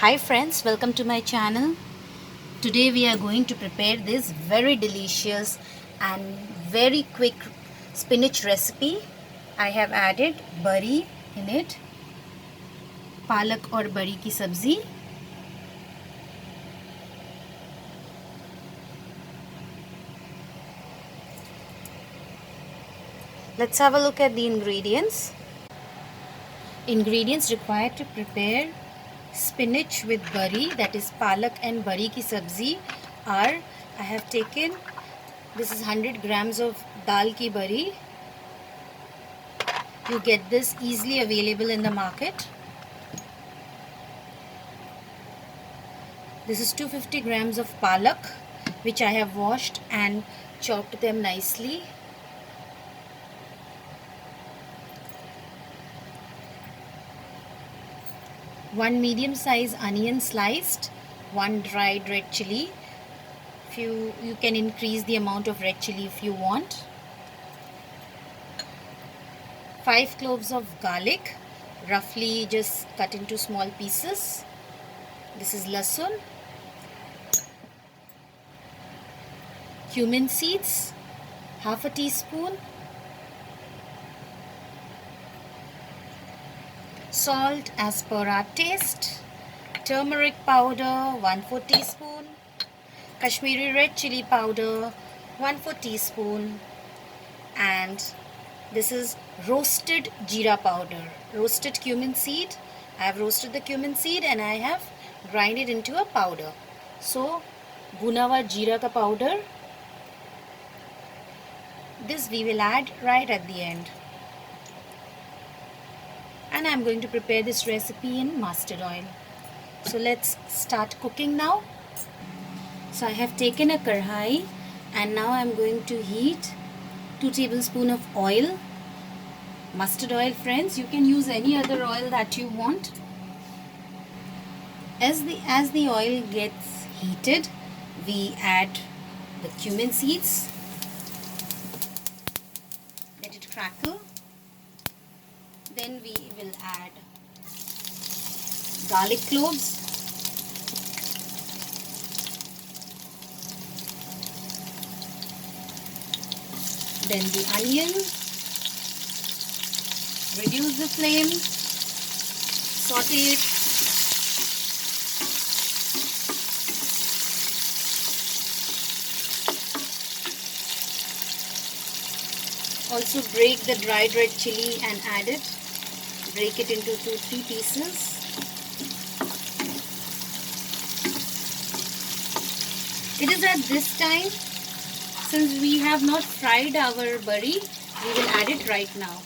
Hi friends, welcome to my channel. Today we are going to prepare this very delicious and very quick spinach recipe. I have added bari in it, palak or bari ki sabzi. Let's have a look at the ingredients. Ingredients required to prepare spinach with bari, that is palak and bari ki sabzi, are I have taken this is 100 grams of dal ki bari. You get this easily available in the market. This is 250 grams of palak, which I have washed and chopped them nicely. One medium size onion sliced, one dried red chili. You can increase the amount of red chili if you want. 5 cloves of garlic, roughly just cut into small pieces. This is lasun. Cumin seeds, half a teaspoon. Salt as per our taste. Turmeric powder 1/4 teaspoon. Kashmiri red chili powder 1/4 teaspoon. And this is roasted jeera powder, roasted cumin seed. I have roasted the cumin seed and I have grind it into a powder. So bhuna hua jeera ka powder, this we will add right at the end. And I am going to prepare this recipe in mustard oil. So let's start cooking now. So I have taken a karhai and now I am going to heat 2 tablespoons of oil. Mustard oil, friends, you can use any other oil that you want. As the oil gets heated, we add the cumin seeds. Let it crackle. Then we will add garlic cloves, then the onion. Reduce the flame, saute it. Also break the dried red chili and add it. Break it into 2-3 pieces. It is at this time, since we have not fried our bari, we will add it right now.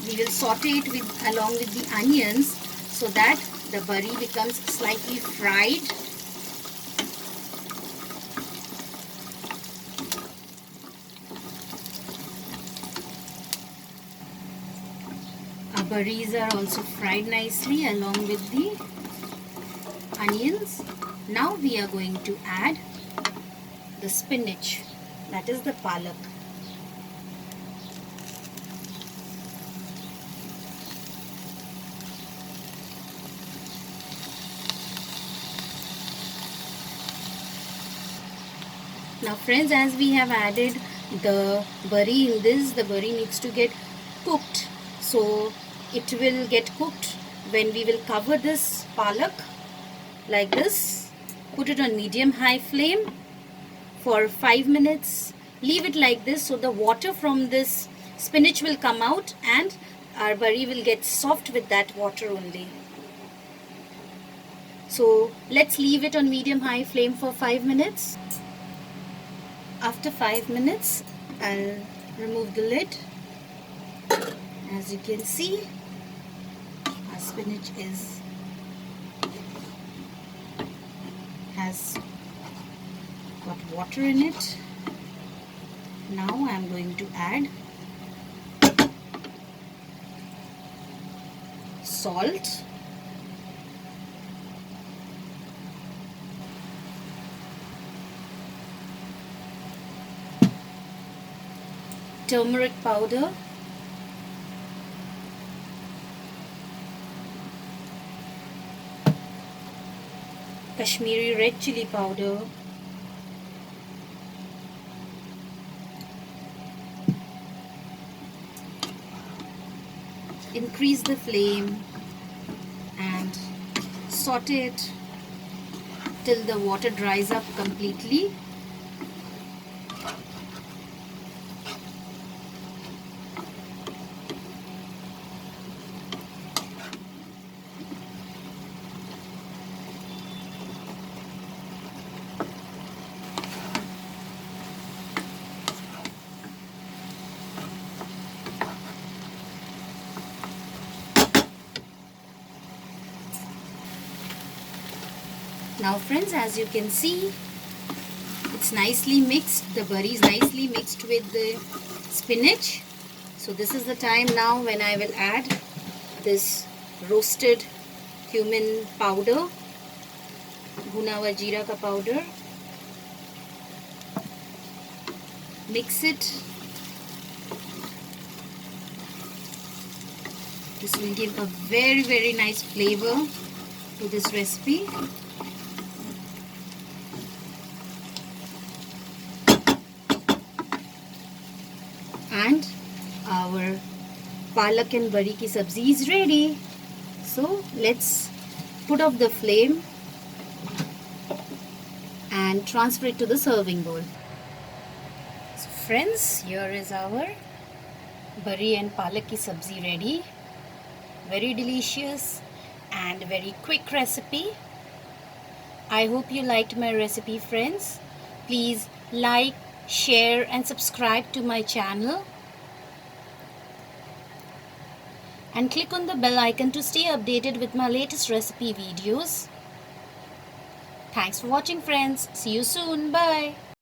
We will saute it along with the onions so that the bari becomes slightly fried. Our baris are also fried nicely along with the onions. Now we are going to add the spinach, that is the palak. Now friends, as we have added the bari in this, the bari needs to get cooked. So it will get cooked when we will cover this palak like this. Put it on medium-high flame for 5 minutes. Leave it like this so the water from this spinach will come out and our bari will get soft with that water only. So let's leave it on medium-high flame for 5 minutes. After 5 minutes, I'll remove the lid. As you can see, our spinach has got water in it. Now I'm going to add salt, turmeric powder, Kashmiri red chili powder, increase the flame and saute it till the water dries up completely. Now friends, as you can see, it's nicely mixed. The bari is nicely mixed with the spinach. So this is the time now when I will add this roasted cumin powder, bhuna hua jeera ka powder. Mix it. This will give a very nice flavor to this recipe. And our palak and bari ki sabzi is ready. So let's put off the flame and transfer it to the serving bowl. So friends, here is our bari and palak ki sabzi ready. Very delicious and very quick recipe. I hope you liked my recipe, friends. Please like, share and subscribe to my channel. And click on the bell icon to stay updated with my latest recipe videos. Thanks for watching, friends. See you soon. Bye.